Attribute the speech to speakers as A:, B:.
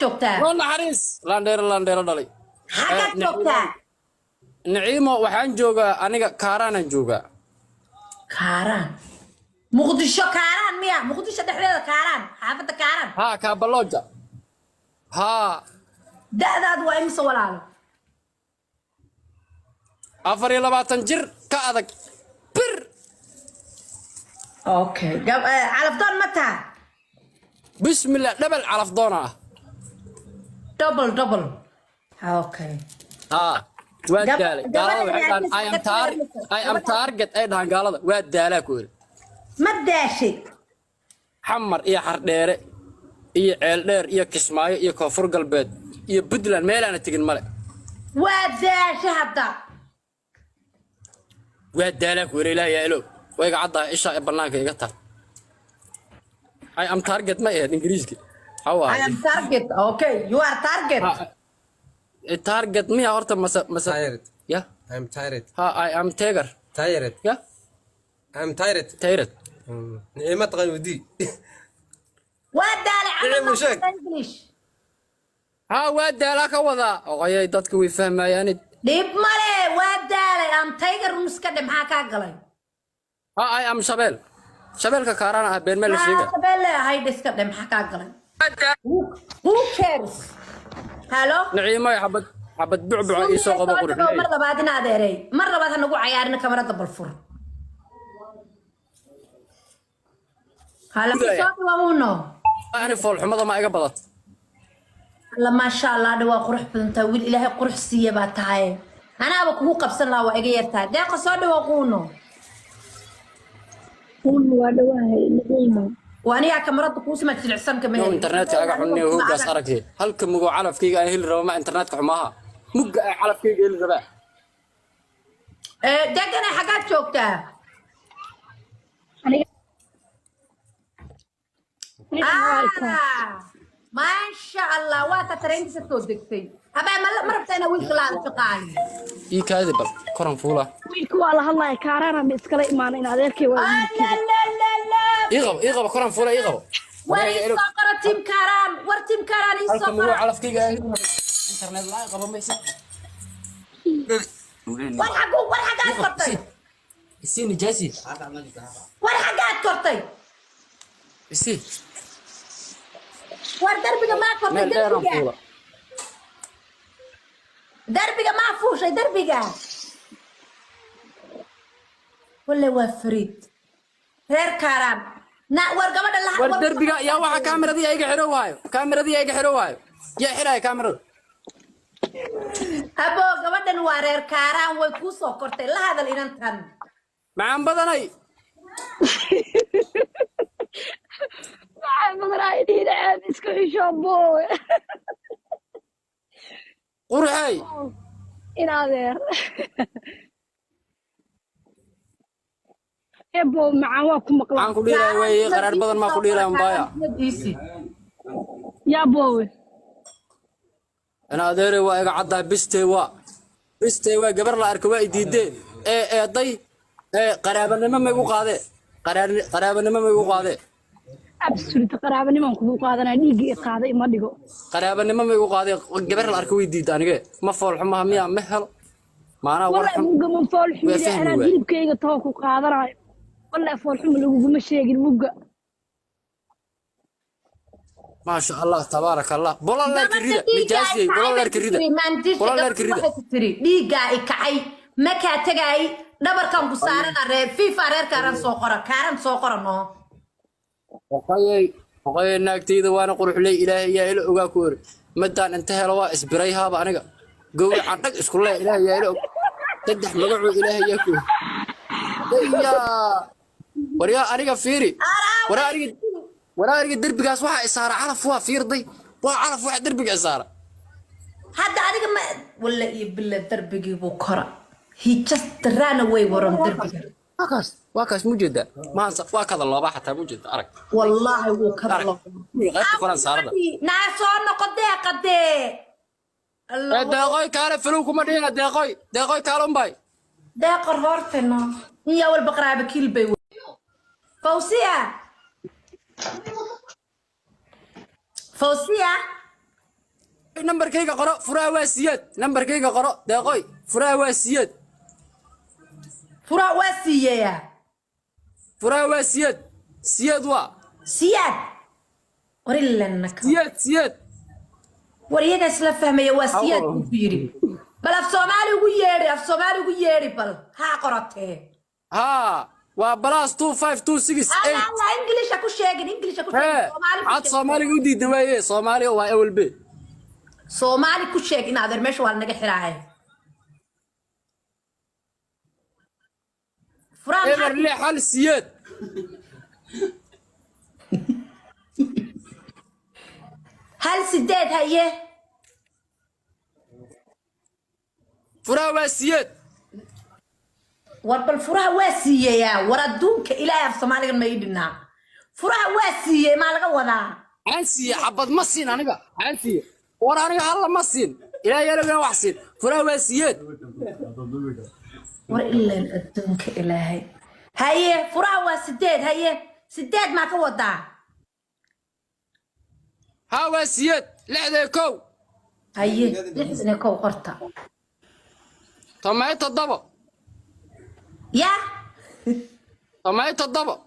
A: joogtaa
B: والله حريص لاندير دلي
A: xagaad joogtaa
B: نعيمة waxaan joogaa aniga kaaraan joogaa
A: kaaraan muqdisho kaaraan miya muqdisho dhexdeeda kaaraan xaafadda kaaraan
B: ها كابلوجا ها
A: da'daadu waa imisa walaalo
B: 24 jir ka adag bir
A: okay calafdoon ma taha
B: بسم الله دبل علف دونا
A: double okay
B: ها وادالي قالوا waxaan I am target ay dhahan gaalada waa daalaa ku yiri
A: ma daashay
B: xamar iyo xardheere iyo ceel dheer iyo kismaayo iyo koonfur galbeed iyo Puntland meel aan tagin male
A: waa daashay hadda
B: waa daalaa ku yiri ilaahay ilo way gacada isha banaanka iga tar I am target ma ee ingiriiski how
A: I am target okay you are target
B: target me horta masa
C: tired.
B: yeah
C: I'm tired.
B: ha I am tiger
C: Tired.
B: yeah
C: I'm tired.
B: tired
C: نعمة تغني ودي.
A: waa daalay
C: Ilaahay muu sheeg.
A: English
B: ha waa daalaa ka wada oqayay dadku way fahmayaan
A: dhib male waa daalay am tiger muska dhe maxaa kaa galay
B: ha I am shabeelka kaaraan ah been meel sheega
A: sabele hay dhiska dhe maxaa kaa galay who cares hello
B: نعيمة حبت بعبع يسوق ابو قرح
A: mar labaad in adeeray mar labaad ha nagu cayaarin kamarada balfur hala soo waawno
B: انا فول حمضه ما iga badat
A: alla ma sha Allah dhawaa qurux badan taa wiil ilaahay qurux siiya baa tahay anaaba kugu qabsan laa waa iga yartaa deeqa soo dhawaa quuno
D: waa dhawahay niciimo
A: وأنا كاميرات كوس ما تلعسن كمان
B: انترنت aga xunni oo gaas aragtay halka mugo calafkayga aan heli rabo ma internetka xumaha muga calafkayga heli raba
A: دقنا حاجات شوكتا ما شاء الله واتا ترين ستو دكتي هبا ما ربت أنا ويلك لا تقاني
B: ii kaadi bal koran fuula
D: wiilku waa la hadlaya kaarana ma iskala imaanayn adeerkay waa
A: لا لا لا لا
B: ii qabo koran fuula ii qabo
A: وري سكر تيم كاران ورتيم كاران
B: halka mugo
A: يسكر
B: calafkayga aan heli internet la qabo maysa
A: ورحقات كرتي
B: isii nijaasi
A: ورحقات كرتي
B: isii
A: وردربك ما كرتي
B: meel dheer aan
A: دربك
B: fuula
A: دربك ما فوش دربك ولا وفريد غير كاران نا ورقبه الله
B: war derbiga yaa waxa kaamirada iga xiro waayo yaa xiraay kaamirada
A: abo gabadhan waa reer kaaraan way ku soo kortay la hadal inantan
B: macaan badanay
D: waxay badanaa idhiina aad isku xishoobowe
B: qurxay
D: in adeer ebo macaan waa ku maqlaan
B: aan ku dhiiray way qaraar badan ma ku dhiiray ambaya
A: easy
D: yaa bowe
B: ana adeeray waa iga caddaa bistee waa gabar la arko waa diideen day qaraabanimo ma igu qaadee
D: absolute qaraabanimaan kugu qaadanaa dhiigga i qaaday ima dhigo
B: qaraabanimo ma igu qaadee gabar la arko way diiday anige ma fool xumaha miya ma helo maana war
D: wala mugga man fool xumida anaa hilibkayga too ku qaadanayo wala fool xum laguguma sheegin mugga
B: ما شاء الله تبارك الله بولا لا كريده نجاسي بولا لا كريده
A: tiri dhiiga ay kacay ma ka tagay dhabarkan ku saarana reer fifa reer kaaran soo qora no
B: وقاي naagtayda waana quruxley ilaahay yaa ila ogaa ku hor madaan inta helo waa isbirayhaaba aniga gowrac dhag isku leh ilaahay yaa ila og saddex magacu ilaahay yaa ku wariya aniga fiiri waraariga derbigaas waxa isaara calaf waa fiirday waa calaf wax derbiga isaara
A: hadda adiga ma wala iyo billa darbigi buu kora he just ran away waran darbiga
B: واكاس موجودة ما waa kada looba xataa موجودة arag
A: wallahi wuu ka
B: qaybta koran saarada
A: naa soo noqodee qadee
B: deeqoy kaale filu kuma dhina deeqoy kaale umbay
A: deeqor hortana iyo wal baqraaba kilbay فوزية
B: نمبر كيكا قرأ فرا واسيات نمبر كيكا قرأ دقوي فرا واسيات
A: furaa waa siiyeeyaa
B: فرا واسيات سياد وا
A: siyaad war ilanaka
B: سياد
A: war iyaga isla fahmaya waa siyaad buu ku yidhi bal af soomaali ugu yeedhi bal haa qoratee
B: ها وبلاس 25268
A: allah inglisha ku sheegin
B: عاد صومالي ودي دوايه صومالي هو اول بي
A: soomaali ku sheeg in adeer meesha waa naga xiraahay
B: ايمر لي حل سياد
A: hal sideed haye
B: فرا واسيات
A: war bal furaha waa siiyeeyaa war adduunka ilaahay af soomaaligan ma ii dhinnaa furaha waa siiyey maa laga wadaa
B: عنسي حبط مسين انا عنسي ورا انا هلا مسين الى يلا وحسين فرا واسيات
A: war ilaan adduunka ilaahay haye furaha waa sideed haye sideed maa ka wadaa
B: ها واسيات لحظه كو
A: haye lixdana kow qorta
B: طمعت الضبط
A: yaa
B: طمعت الضبط